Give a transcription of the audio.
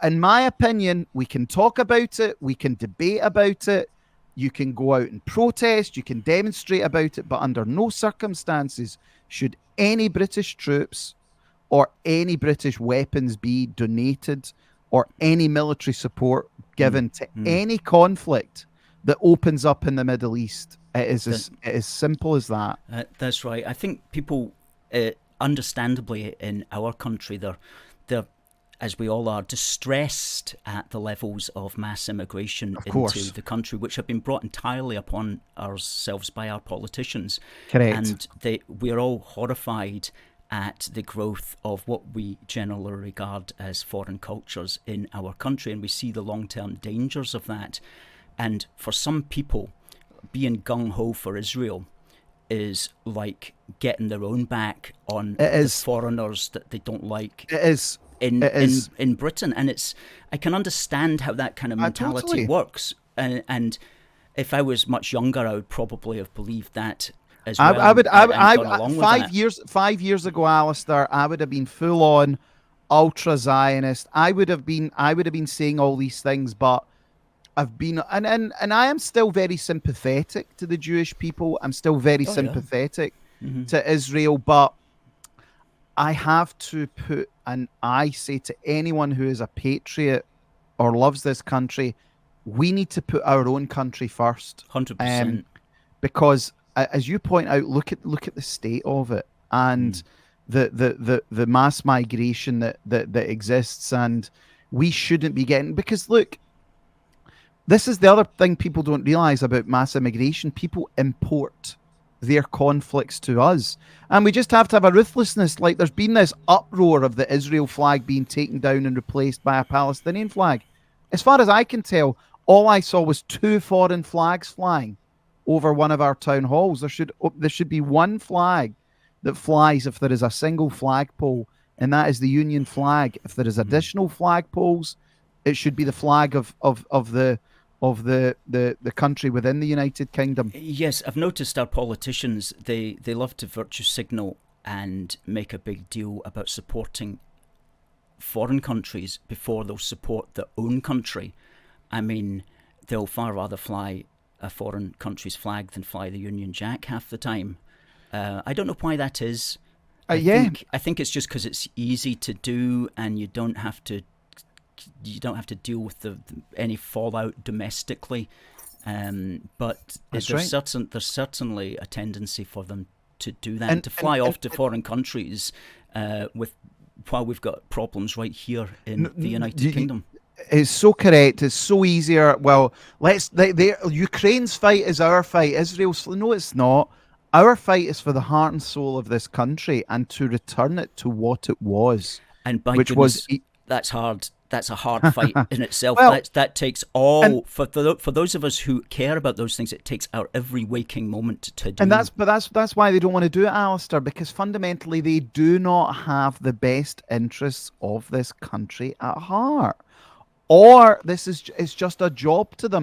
in my opinion, we can talk about it, we can debate about it, you can go out and protest, you can demonstrate about it, but under no circumstances should any British troops or any British weapons be donated or any military support given to any conflict that opens up in the Middle East. It is as simple as that. That's right. I think people, understandably, in our country, they're, as we all are, distressed at the levels of mass immigration into the country, which have been brought entirely upon ourselves by our politicians. Correct. And we're all horrified at the growth of what we generally regard as foreign cultures in our country, and we see the long-term dangers of that. And for some people, being gung-ho for Israel is like getting their own back on the foreigners that they don't like. It is. In Britain, and I can understand how that kind of mentality works, and if I was much younger, I would probably have believed that as well. I 5 years ago, Alistair, I would have been full on ultra Zionist. I would have been saying all these things, but I've been and I am still very sympathetic to the Jewish people. I'm still very sympathetic to Israel, but I have to put, and I say to anyone who is a patriot or loves this country, we need to put our own country first. 100%. Because as you point out, look at the state of it and the mass migration that exists, and we shouldn't be getting, because look, this is the other thing people don't realize about mass immigration. People import their conflicts to us, and we just have to have a ruthlessness. Like, there's been this uproar of the Israel flag being taken down and replaced by a Palestinian flag. As far as I can tell, all I saw was 2 foreign flags flying over one of our town halls. There should be one flag that flies if there is a single flagpole, and that is the Union flag. If there is additional flagpoles, it should be the flag of the country within the United Kingdom. Yes, I've noticed our politicians, they love to virtue signal and make a big deal about supporting foreign countries before they'll support their own country. I mean, they'll far rather fly a foreign country's flag than fly the Union Jack half the time. I don't know why that is. I think it's just because it's easy to do, and you don't have to deal with any fallout domestically, but there's certainly a tendency for them to do that, and to fly off to foreign countries while we've got problems right here in the United Kingdom. It's so correct. It's so easier. Well, Ukraine's fight is our fight. Israel's, no, it's not. Our fight is for the heart and soul of this country and to return it to what it was. And by goodness, that's hard. That's a hard fight in itself. Well, that takes all, for those of us who care about those things, it takes our every waking moment to do. And that's why they don't want to do it, Alistair, because fundamentally they do not have the best interests of this country at heart. Or it's just a job to them.